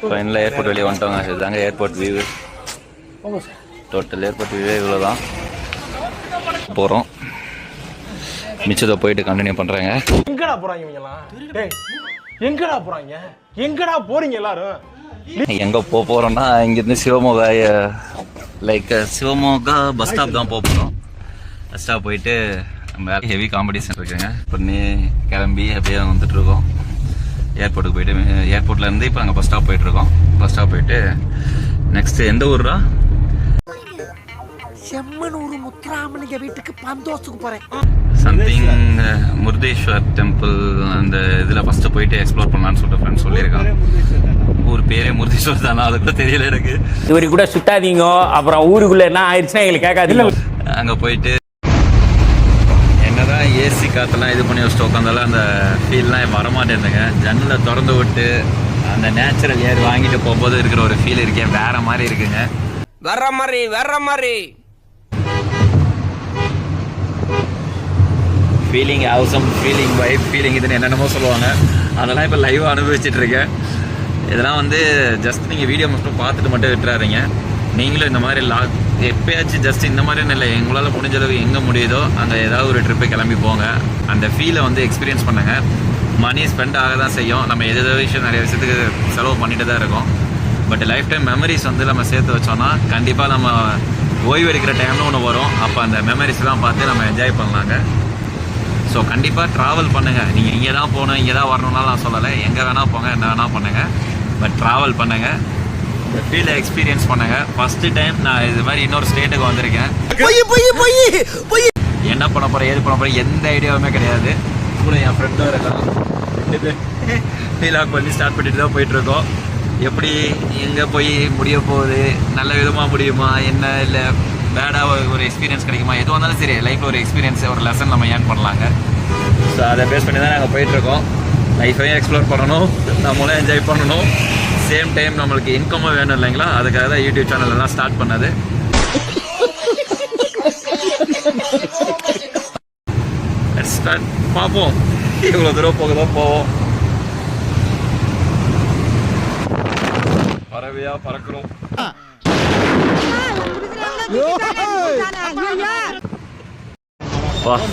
ஃபைனலாக ஏர்போர்ட் வெளியே வந்துட்டோங்க. இதுதாங்க ஏர்போர்ட் வியூ. டோட்டல் ஏர்போர்ட் வியூவே இவ்வளோ தான். போகிறோம், மிச்சத்தை போயிட்டு கண்டினியூ பண்ணுறாங்க. எங்கடா போகிறாங்க இவங்கலாம்? எங்கடா போகிறாங்க? எங்கடா போகிறீங்க எல்லாரும்? எங்கே போகிறோன்னா இங்கேருந்து Shivamogga, like Shivamogga bus stop தான் போகிறோம். பஸ் ஸ்டாப் போயிட்டு நம்ம ஹெவி காம்படிஷன் இருக்குங்க பண்ணி கிளம்பி அப்படியே வந்துட்டுருக்கோம். ஏர்போர்ட்டுக்கு போயிட்டு ஏர்போர்ட்லேருந்து இப்போ நாங்கள் பஸ் ஸ்டாப் போயிட்டுருக்கோம். பஸ் ஸ்டாப் போயிட்டு நெக்ஸ்ட்டு எந்த ஊர்ரா? செம்மனூர் முத்துராமலிங்க வீட்டுக்கு பந்தோசுக்கு போகிறேன். சம்திங் முருதேஸ்வர் டெம்பிள் அந்த இதில் ஃபஸ்ட்டு போயிட்டு எக்ஸ்ப்ளோர் பண்ணலான்னு சொல்லிட்டு ஃப்ரெண்ட்ஸ் சொல்லியிருக்காங்க. ஊர் பேரே முருதேஸ்வர் தானே, அது கூட தெரியல எனக்கு. இவரு கூட சுத்தாதீங்க, அப்புறம் ஊருக்குள்ள என்ன ஆயிடுச்சுன்னா எங்களுக்கு கேட்காது. அங்கே போயிட்டு என்னதான் ஏசி காற்றெல்லாம் இது பண்ணி வச்சுட்டு உட்காந்தாலும் அந்த ஃபீல்லாம் வரமாட்டேருந்துங்க. ஜன்னலை திறந்து விட்டு அந்த நேச்சுரல் ஏர் வாங்கிட்டு போகும்போது இருக்கிற ஒரு ஃபீல் இருக்கே, வேற மாதிரி இருக்குங்க. வர்ற மாதிரி ஃபீலிங் அவசம், ஃபீலிங் வைப், ஃபீலிங் இதுன்னு என்னென்னமோ சொல்லுவாங்க. அதெல்லாம் இப்போ லைவாக அனுபவிச்சுட்டு இருக்கேன். இதெல்லாம் வந்து ஜஸ்ட் நீங்கள் வீடியோ மட்டும் பார்த்துட்டு மட்டும் விட்டுறாதீங்க. நீங்களும் இந்த மாதிரி எப்பயாச்சும் ஜஸ்ட் இந்த மாதிரின்னு இல்லை, எங்களால் முடிஞ்ச அளவு எங்கே முடியுதோ அங்கே ஏதாவது ஒரு ட்ரிப்பை கிளம்பி போங்க. அந்த ஃபீலை வந்து எக்ஸ்பீரியன்ஸ் பண்ணுங்கள். மணி ஸ்பெண்ட் ஆக தான் செய்யும். நம்ம எதோ விஷயம் நிறைய விஷயத்துக்கு செலவு பண்ணிட்டு தான் இருக்கோம். பட் லைஃப் டைம் மெமரிஸ் வந்து நம்ம சேர்த்து வச்சோன்னா கண்டிப்பாக நம்ம ஓய்வு எடுக்கிற டைம்னு ஒன்று வரும். அப்போ அந்த மெமரிஸ்லாம் பார்த்து நம்ம என்ஜாய் பண்ணலாங்க. ஸோ கண்டிப்பாக ட்ராவல் பண்ணுங்கள். நீங்கள் இங்கே தான் போகணும், இங்கே தான் வரணும்னாலும் நான் சொல்லலை. எங்கே வேணால் போங்க, என்ன வேணால் பண்ணுங்கள். பட் ட்ராவல் பண்ணுங்கள், இந்த ஃபீலை எக்ஸ்பீரியன்ஸ் பண்ணுங்கள். ஃபஸ்ட்டு டைம் நான் இது மாதிரி இன்னொரு ஸ்டேட்டுக்கு வந்திருக்கேன். என்ன பண்ண போகிறேன், ஏது பண்ண போகிறேன், எந்த ஐடியாவுமே கிடையாது. கூட என் ஃப்ரெண்டும் இருக்கான். ஃபீலாக் பண்ணி ஸ்டார்ட் பண்ணிட்டு தான் போயிட்டுருக்கோம். எப்படி எங்கே போய் முடிய போகுது, நல்ல விதமாக முடியுமா என்ன, இல்லை பேடாக ஒரு எக்ஸ்பீரியன்ஸ் கிடைக்குமா, எதுவாக இருந்தாலும் சரி லைஃப்பில் ஒரு எக்ஸ்பீரியன்ஸ், ஒரு லெசன் நம்ம ஏர்ன் பண்ணலாங்க. ஸோ அதை பேஸ் பண்ணி தான் நாங்கள் போயிட்டுருக்கோம். லைஃபையும் எக்ஸ்ப்ளோர் பண்ணணும், நம்மளும் என்ஜாய் பண்ணணும். சேம் டைம் நம்மளுக்கு இன்கமும் வேணும் இல்லைங்களா? அதுக்காக தான் யூடியூப் சேனல் எல்லாம் ஸ்டார்ட் பண்ணது. ஸ்டார்ட் பார்ப்போம், இவ்வளோ தூரம் போகதான் போவோம். பறவையாக பறக்கிறோம்.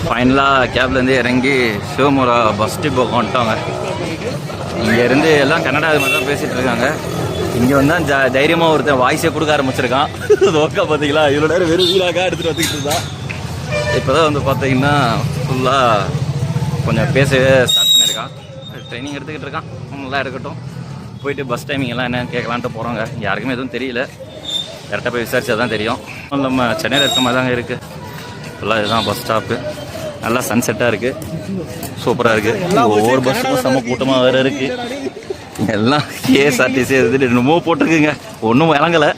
ஃபைனலாக கேப்லேருந்து இறங்கி சிவமுரா பஸ் டிப்போ வந்துட்டோங்க. இங்கேருந்து எல்லாம் கன்னடா அது மாதிரி தான் பேசிகிட்டு இருக்காங்க. இங்கே வந்தால் தைரியமாக ஒருத்தன் வாய்ஸே கொடுக்க ஆரம்பிச்சிருக்கான். ஓகே பார்த்தீங்களா, இவ்வளோ நேரம் வெறும் வீலாக எடுத்துகிட்டு வந்துக்கிட்டு இருந்தான். இப்போ தான் வந்து பார்த்தீங்கன்னா ஃபுல்லாக கொஞ்சம் பேசவே ஸ்டார்ட் பண்ணியிருக்கான். ட்ரைனிங் எடுத்துக்கிட்டு இருக்கான். நல்லா இருக்கட்டும். போயிட்டு பஸ் டைமிங் எல்லாம் என்னன்னு கேட்கலான்ட்டு போகிறோங்க. யாருக்குமே எதுவும் தெரியல, கரெக்டாக போய் விசாரிச்சா தான் தெரியும். நம்ம சென்னையில் இருக்க மாதிரி தாங்க இருக்குது. ஃபுல்லாக இதுதான் பஸ் ஸ்டாப்பு. நல்லா சன்செட்டாக இருக்குது, சூப்பராக இருக்குது. ஒவ்வொரு பஸ்ஸுக்கும் செம்ம கூட்டமாக வேறு இருக்குது. எல்லாம் கேஎஸ்ஆர்டிசி எடுத்துட்டு என்னமோ போட்டிருக்குங்க, ஒன்றும் விளங்கலை.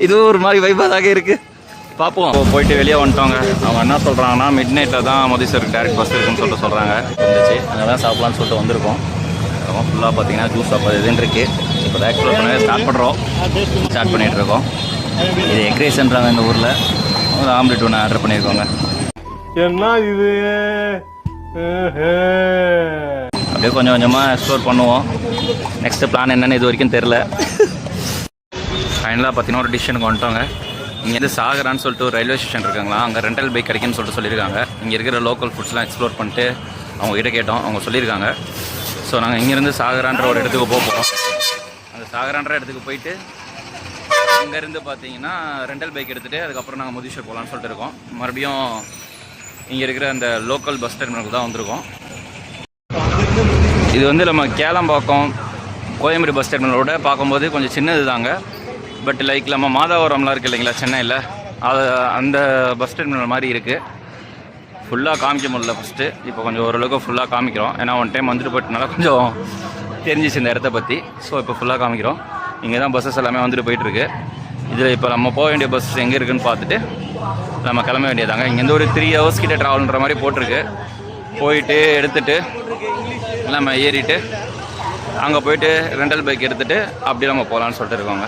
இது ஒரு மாதிரி வைப்பாக தாங்க இருக்குது. பார்ப்போம். போயிட்டு வெளியே வந்துட்டோங்க. அவங்க என்ன சொல்கிறாங்கன்னா மிட் நைட்டில் தான் முருதேஸ்வருக்கு டேரக்ட் பஸ் இருக்குன்னு சொல்லிட்டு சொல்கிறாங்க. இருந்துச்சு, அங்கே தான் சாப்பிட்லான்னு சொல்லிட்டு வந்திருக்கோம். ஃபுல்லாக பார்த்தீங்கன்னா ஜூஸ் சாப்பிட்றது இதுன்னு இருக்குது. இப்போ தான் எக்ஸ்ப்ளோர் பண்ண ஸ்டார்ட் பண்ணிகிட்டு இருக்கோம். இது எக்ரேஸ்ன்றாங்க இந்த ஊரில். ஒரு ஆம்லெட் ஒன்று ஆர்டர் பண்ணியிருக்கோங்க. என்ன இது? அப்படியே கொஞ்சம் கொஞ்சமாக எக்ஸ்ப்ளோர் பண்ணுவோம். நெக்ஸ்ட்டு பிளான் என்னென்னு இது வரைக்கும் தெரில. ஃபைனலாக பார்த்தீங்கன்னா ஒரு டிசிஷனுக்கு வந்துட்டோங்க. இங்கேருந்து சாகரான்னு சொல்லிட்டு ஒரு ரயில்வே ஸ்டேஷன் இருக்காங்களா, அங்கே ரெண்டல் பைக் கிடைக்குன்னு சொல்லிட்டு சொல்லியிருக்காங்க. இங்கே இருக்கிற லோக்கல் ஃபுட்ஸ்லாம் எக்ஸ்ப்ளோர் பண்ணிட்டு அவங்ககிட்ட கேட்டோம், அவங்க சொல்லியிருக்காங்க. ஸோ நாங்கள் இங்கேருந்து சாகரான்ற ஒரு இடத்துக்கு போகிறோம். அந்த சாகரான்ற இடத்துக்கு போயிட்டு அங்கேருந்து பார்த்தீங்கன்னா ரெண்டல் பைக் எடுத்துகிட்டு அதுக்கப்புறம் நாங்கள் முருதேஸ்வர் போகலான்னு சொல்லிட்டு இருக்கோம். மறுபடியும் இங்கே இருக்கிற அந்த லோக்கல் பஸ் டெர்மினலுக்கு தான் வந்திருக்கோம். இது வந்து நம்ம கேளம்பாக்கம் கோயம்பேடு பஸ் டெர்மினலோட பார்க்கும்போது கொஞ்சம் சின்னது தாங்க. பட் லைக் நம்ம மாதாவரம்லாம் இருக்குது இல்லைங்களா சென்னையில், அது அந்த பஸ் டெர்மினல் மாதிரி இருக்குது. ஃபுல்லாக காமிக்க முடியல ஃபஸ்ட்டு. இப்போ கொஞ்சம் ஓரளவுக்கு ஃபுல்லாக காமிக்கிறோம். ஏன்னா ஒன் டைம் வந்துட்டு போயிட்டனால கொஞ்சம் தெரிஞ்சிச்சு இந்த இடத்த பற்றி. ஸோ இப்போ ஃபுல்லாக காமிக்கிறோம். இங்கே தான் பஸ்ஸஸ் எல்லாமே வந்துட்டு போயிட்டுருக்கு. இதில் இப்போ நம்ம போக வேண்டிய பஸ் எங்கே இருக்குதுன்னு பார்த்துட்டு நம்ம கிளம்ப வேண்டியதாங்க. இங்கேருந்து ஒரு 3 hours கிட்டே ட்ராவல்ன்ற மாதிரி போட்டிருக்கு. போயிட்டு எடுத்துகிட்டு நம்ம ஏறிட்டு அங்கே போயிட்டு ரெண்டல் பைக் எடுத்துகிட்டு அப்படியே நம்ம போகலான்னு சொல்லிட்டு இருக்கோங்க.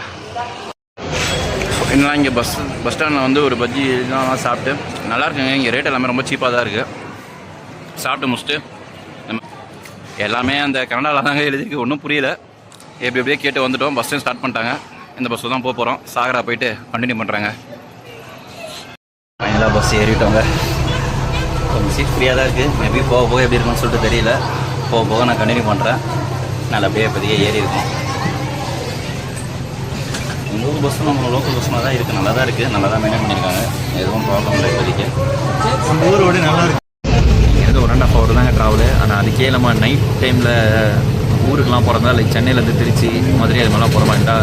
என்னன்னா இங்கே பஸ் ஸ்டாண்டில் வந்து ஒரு பஜ்ஜி இதெல்லாம் சாப்பிட்டு நல்லா இருக்குங்க. இங்கே ரேட் எல்லாமே ரொம்ப சீப்பாக தான் இருக்குது. சாப்பிட்டு முடிச்சுட்டு நம்ம எல்லாமே அந்த கன்னடாவில் தாங்க எழுதிருக்கு, ஒன்றும் புரியல. எப்படியே கேட்டு வந்துட்டோம். பஸ் ஸ்டாண்ட் ஸ்டார்ட் பண்ணிட்டாங்க. இந்த பஸ்ஸில் தான் போக போகிறோம். சாகரா போயிட்டு கண்டினியூ பண்ணுறாங்க. ஃபைனலாக பஸ் ஏறிட்டோங்க. கொஞ்சம் சீட் ஃப்ரீயாக தான் இருக்குது. மேபி போக போக எப்படி இருக்குன்னு சொல்லிட்டு தெரியல. போக போக நான் கண்டினியூ பண்ணுறேன். நல்லபடியாக இப்போதையே ஏறி இருக்கோம். லோக்கல் பஸ்ஸும் நம்ம லோக்கல் பஸ்ஸுமாக தான் இருக்குது. நல்லா தான் இருக்குது. நல்லா தான் மெயின்டைன் பண்ணியிருக்காங்க. எதுவும் ப்ராப்ளம் இல்லை இப்போதைக்கு. நம்ம ஊரோடு நல்லா இருக்குது. இங்கேருந்து 1.5 hour தாங்க ட்ராவலு. ஆனால் அதுக்கே நம்ம நைட் டைமில் ஊருக்கெலாம் போகிறதா லைக் சென்னையிலேருந்து திருச்சி மதுரை அது மாதிரிலாம் போகிற மாதிரிட்டா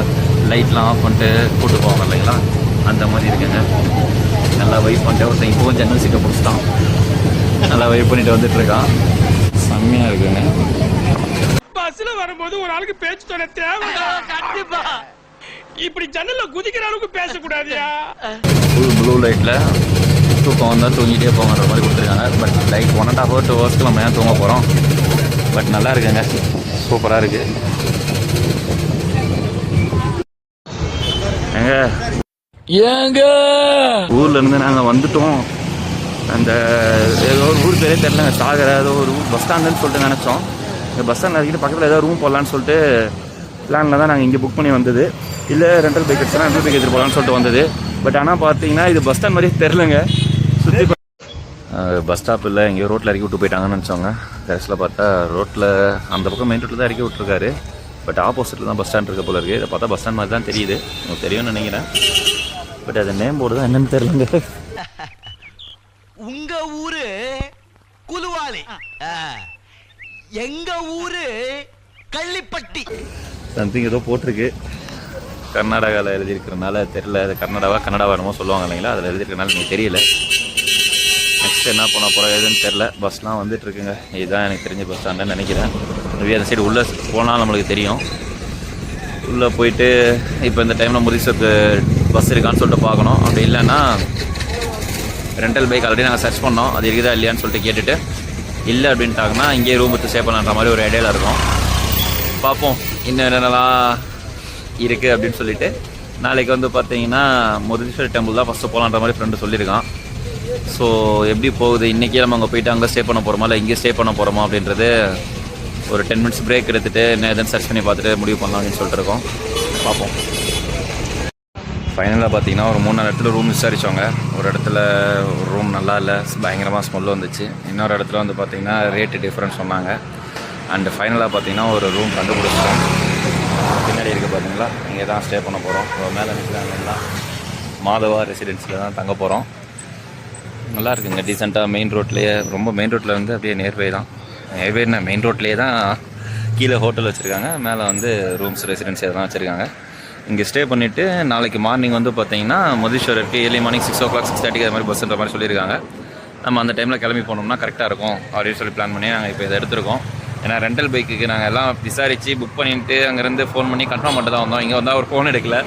லைட்லாம் ஆஃப் பண்ணிட்டு கூப்பிட்டு போவாங்க இல்லைங்களா, அந்த மாதிரி இருக்குங்க. நல்லா வெயிட் பண்ணிட்டு ஒருத்தன் இப்போவும் ஜன்னல் சீட்டை பிடிச்சிட்டான். நல்லா வெயிட் பண்ணிட்டு வந்துட்டு இருக்கான். செம்மையாக இருக்குங்க. பஸ்ல வரும்போது ஒரு ஆளுக்கு பேச்சு தொலை தேவை. கண்டிப்பா இப்படி ஜன்னல்ல குதிக்கிற அளவுக்கு பேசக்கூடாதியா. ஃபுல் ப்ளூ லைட்டில் தூக்கம் வந்தால் தூங்கிட்டே போங்கன்ற மாதிரி கொடுத்துருக்காங்க. பட் லைக் 1.5 hour 2 hours நம்ம ஏன் தூங்க போகிறோம். பட் நல்லா இருக்குங்க, சூப்பராக இருக்குது. ஏங்க ஊர்லேருந்து நாங்கள் வந்துட்டோம். அந்த ஏதோ ஒரு ஊர் பேரே தெரிலங்க, சாகர ஏதோ ஒரு பஸ் ஸ்டாண்டுன்னு சொல்லிட்டு நினச்சோம். இந்த பஸ் ஸ்டாண்ட் அதுக்கிட்ட பக்கத்தில் ஏதோ ரூம் போடலான்னு சொல்லிட்டு பிளானில் தான் நாங்கள் இங்கே புக் பண்ணி வந்தது. இல்லை ரெண்டல் பைக் எடுத்துனா ரெண்டல் பைக் எடுத்துகிட்டு போகலான்னு சொல்லிட்டு வந்தது. பட் ஆனால் பார்த்தீங்கன்னா இது பஸ் ஸ்டாண்ட் மாதிரியே தெரிலங்க. சுற்றி பஸ் ஸ்டாப் இல்லை, எங்கேயோ ரோட்டில் இறக்கி விட்டு போயிட்டாங்கன்னு நினச்சோங்க. கடைசியில் பார்த்தா ரோட்டில் அந்த பக்கம் மெயின் ரோட்டில் தான் இறக்கி விட்டுருக்காரு. பட் ஆப்போசிட்டில் தான் பஸ் ஸ்டாண்ட் இருக்க போல இருக்குது. இதை பார்த்தா பஸ் ஸ்டாண்ட் மாதிரி தான் தெரியுது. உங்களுக்கு தெரியும்னு நினைக்கிறேன். பட் அது நேம் போர்டு தான் என்னன்னு தெரியலங்க. உங்க ஊரு குலுவாலி, எங்க ஊரு கள்ளிப்பட்டி. சம்திங் ஏதோ போட்டிருக்கு. கர்நாடகாவில் எழுதியிருக்கிறனால தெரியல. அது கன்னடாவா என்னமோ சொல்லுவாங்க இல்லைங்களா, அதில் எழுதியிருக்கிறனால எனக்கு தெரியல. நெக்ஸ்ட் என்ன பண்ண போகிறோம் எதுன்னு தெரில. பஸ்லாம் வந்துட்டு இருக்குங்க. இதுதான் எனக்கு தெரிஞ்ச பஸ் ஸ்டாண்டுன்னு நினைக்கிறேன். மேபி அந்த சைடு உள்ளே போனால் நம்மளுக்கு தெரியும். உள்ளே போயிட்டு இப்போ இந்த டைமில் முதிசத்துக்கு பஸ் இருக்கான்னு சொல்லிட்டு பார்க்கணும். அப்படி இல்லைன்னா ரெண்டல் பைக் ஆல்ரெடி நாங்கள் சர்ச் பண்ணோம், அது இருக்குதா இல்லையான்னு சொல்லிட்டு கேட்டுட்டு இல்லை அப்படின்ட்டாங்கன்னா இங்கேயே ரூம் எடுத்து ஸ்டே பண்ணுற மாதிரி ஒரு ஐடியாவில் இருக்கும். பார்ப்போம் இன்னும் என்னென்னலாம் இருக்குது அப்படின்னு சொல்லிட்டு. நாளைக்கு வந்து பார்த்தீங்கன்னா முருகேஸ்வரர் டெம்பிள் தான் ஃபஸ்ட்டு போகலான்ற மாதிரி ஃப்ரெண்டு சொல்லியிருக்கான். ஸோ எப்படி போகுது, இன்றைக்கே நம்ம அங்கே போயிட்டு அங்கே ஸ்டே பண்ண போகிறோமா இல்லை இங்கே ஸ்டே பண்ண போகிறோமா அப்படின்றது ஒரு 10 minutes பிரேக் எடுத்துகிட்டு என்ன எதுன்னு சர்ச் பண்ணி பார்த்துட்டு முடிவு பண்ணலாம் அப்படின்னு சொல்லிட்டு இருக்கோம். பார்ப்போம். ஃபைனலாக பார்த்தீங்கன்னா ஒரு 3-4 இடத்துல ரூம் விசாரித்தோங்க. ஒரு இடத்துல ஒரு ரூம் நல்லா இல்லை, பயங்கரமாக ஸ்மெல் வந்துச்சு. இன்னொரு இடத்துல வந்து பார்த்திங்கன்னா ரேட்டு டிஃப்ரெண்ட் சொன்னாங்க. அண்டு ஃபைனலாக பார்த்தீங்கன்னா ஒரு ரூம் கண்டுபிடிச்சிட்டோம். பின்னாடி இருக்குது பார்த்தீங்களா, இங்கே தான் ஸ்டே பண்ண போகிறோம். மேலே நிற்கிறாங்கன்னா மாதவா ரெசிடென்சியில் தான் தங்க போகிறோம். நல்லா இருக்குங்க, டீசெண்டாக மெயின் ரோட்லேயே, ரொம்ப மெயின் ரோட்டில் வந்து அப்படியே நியர்பை தான். நியர்பைனா மெயின் ரோட்லேயே தான் கீழே ஹோட்டல் வச்சுருக்காங்க, மேலே வந்து ரூம்ஸ் ரெசிடென்சி அதெல்லாம் வச்சுருக்காங்க. இங்கே ஸ்டே பண்ணிவிட்டு நாளைக்கு மார்னிங் வந்து பார்த்தீங்கன்னா முதீஸ்வரருக்கு ஏர்லி மார்னிங் 6 o'clock 6:30 அது மாதிரி பஸ்ன்ற மாதிரி சொல்லியிருக்காங்க. நம்ம அந்த டைமில் கிளம்பி போனோம்னா கரெக்டாக இருக்கும் அப்படின்னு சொல்லி பிளான் பண்ணி நாங்கள் இப்போ இதை எடுத்துருக்கோம். ஏன்னா ரெண்டல் பைக்குக்கு நாங்கள் எல்லாம் விசாரித்து புக் பண்ணிட்டு அங்கேருந்து ஃபோன் பண்ணி கன்ஃபார்ம் பண்ணிட்டு தான் வந்தோம். இங்கே வந்தால் ஒரு ஃபோன் எடுக்கல.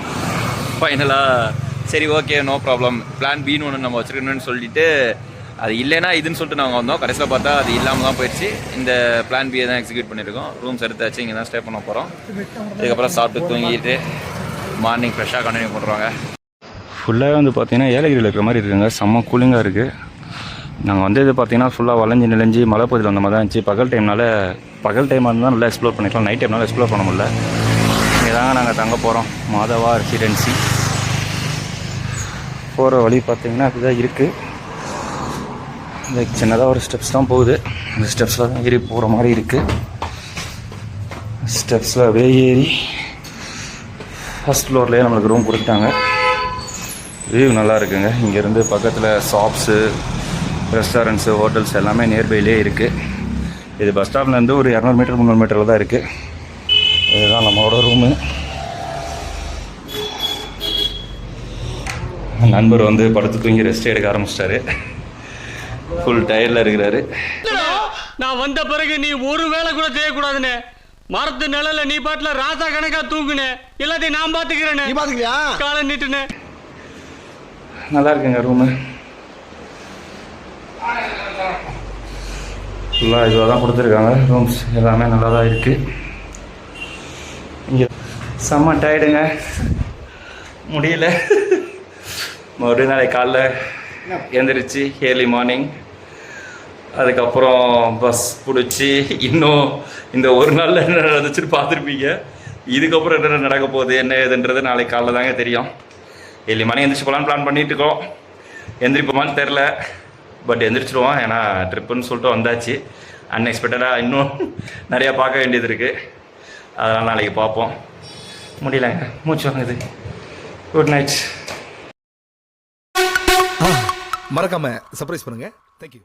ஃபைனலாக சரி ஓகே நோ ப்ராப்ளம், பிளான் பின்னு ஒன்று நம்ம வச்சுருக்கணும்னு சொல்லிட்டு அது இல்லைன்னா இதுன்னு சொல்லிட்டு நாங்கள் வந்தோம். கடைசியில் பார்த்தா அது இல்லாமல் தான் போயிடுச்சு. இந்த பிளான் பியை தான் எக்ஸிக்யூட் பண்ணியிருக்கோம். ரூம்ஸ் எடுத்தாச்சு, இங்கே தான் ஸ்டே பண்ண போகிறோம். இதுக்கப்புறம் சாப்பிட்டு தூங்கிட்டு மார்னிங் ஃப்ரெஷ்ஷாக கண்டினியூ பண்ணுறாங்க. ஃபுல்லாக வந்து பார்த்தீங்கன்னா ஏலகிரியில் இருக்கிற மாதிரி இருக்குங்க, செம்ம கூலிங்காக இருக்குது. நாங்கள் வந்து இது பார்த்தீங்கன்னா ஃபுல்லாக வளைஞ்சி நிலஞ்சி மழை பகுதியில் வந்த மாதிரி தான் இருந்துச்சு. பகல் டைமாக இருந்தால் நல்லா எக்ஸ்ப்ளோர் பண்ணிக்கலாம், நைட் டைம்னால எக்ஸ்ப்ளோர் பண்ண முடியல. இங்கே தாங்க நாங்கள் தங்க போகிறோம், மாதவா ரெசிடென்சி. போகிற வழி பார்த்தீங்கன்னா அதுதான் இருக்குது. லைக் சின்னதாக ஒரு ஸ்டெப்ஸ் தான் போகுது. அந்த ஸ்டெப்ஸில் தான் ஏறி போகிற மாதிரி இருக்குது. ஸ்டெப்ஸில் அப்படியே ஏறி ஃபஸ்ட் ஃப்ளோர்லேயே நம்மளுக்கு ரூம் கொடுத்துட்டாங்க. வியூ நல்லா இருக்குங்க. இங்கேருந்து பக்கத்தில் ஷாப்ஸு, ரெஸ்டாரண்ட்ஸு, ஹோட்டல்ஸ் எல்லாமே நியர்பைலே இருக்குது. இது பஸ் ஸ்டாப்லேருந்து ஒரு 200 மீட்டர் 300 மீட்டரில் தான் இருக்குது. இதுதான் நம்மளோட ரூமு. நண்பர் வந்து படுத்து தூங்கி ரெஸ்ட் எடுக்க ஆரம்பிச்சிட்டாரு. ஃபுல் டயர்டில் இருக்கிறாரு. நான் வந்த பிறகு நீ ஒரு வேலை கூட செய்யக்கூடாதுன்னு மரத்து நிழல நீ பாட்டுல ராசா கணக்கா தூங்குனே, எல்லாத்தையும் நான் பாத்துக்கிறேன்னு. நீ பாத்துக்கிறியா? காலை நீட்டுனே. நல்லா இருக்குங்க ரூமு. ஃபுல்லாக இதுவாக தான் கொடுத்துருக்காங்க. ரூம்ஸ் எல்லாமே நல்லா தான் இருக்குது. இங்கே செம்ம டயர்டுங்க, முடியல. மறுபடியும் நாளைக்கு காலைல எழுந்திரிச்சு ஏர்லி மார்னிங் அதுக்கப்புறம் பஸ் பிடிச்சி இன்னும் இந்த ஒரு நாளில் என்ன நடந்துச்சுன்னு பார்த்துருப்பீங்க. இதுக்கப்புறம் என்ன நடக்க போகுது என்ன ஏதுன்றது நாளைக்கு காலைல தாங்க தெரியும். எல்லி மணி எந்திரிச்சு போகலான்னு பிளான் பண்ணிட்டு இருக்கோம். எந்திரிப்போமான்னு தெரில, பட் எந்திரிச்சிடுவோம். ஏன்னா ட்ரிப்புன்னு சொல்லிட்டு வந்தாச்சு. அன்எக்ஸ்பெக்டடாக இன்னும் நிறையா பார்க்க வேண்டியது இருக்குது. அதனால் நாளைக்கு பார்ப்போம். முடியலங்க, மூச்சு வாங்குது. Good night. மறக்காம சர்ப்ரைஸ் பண்ணுங்க. தேங்க்யூ.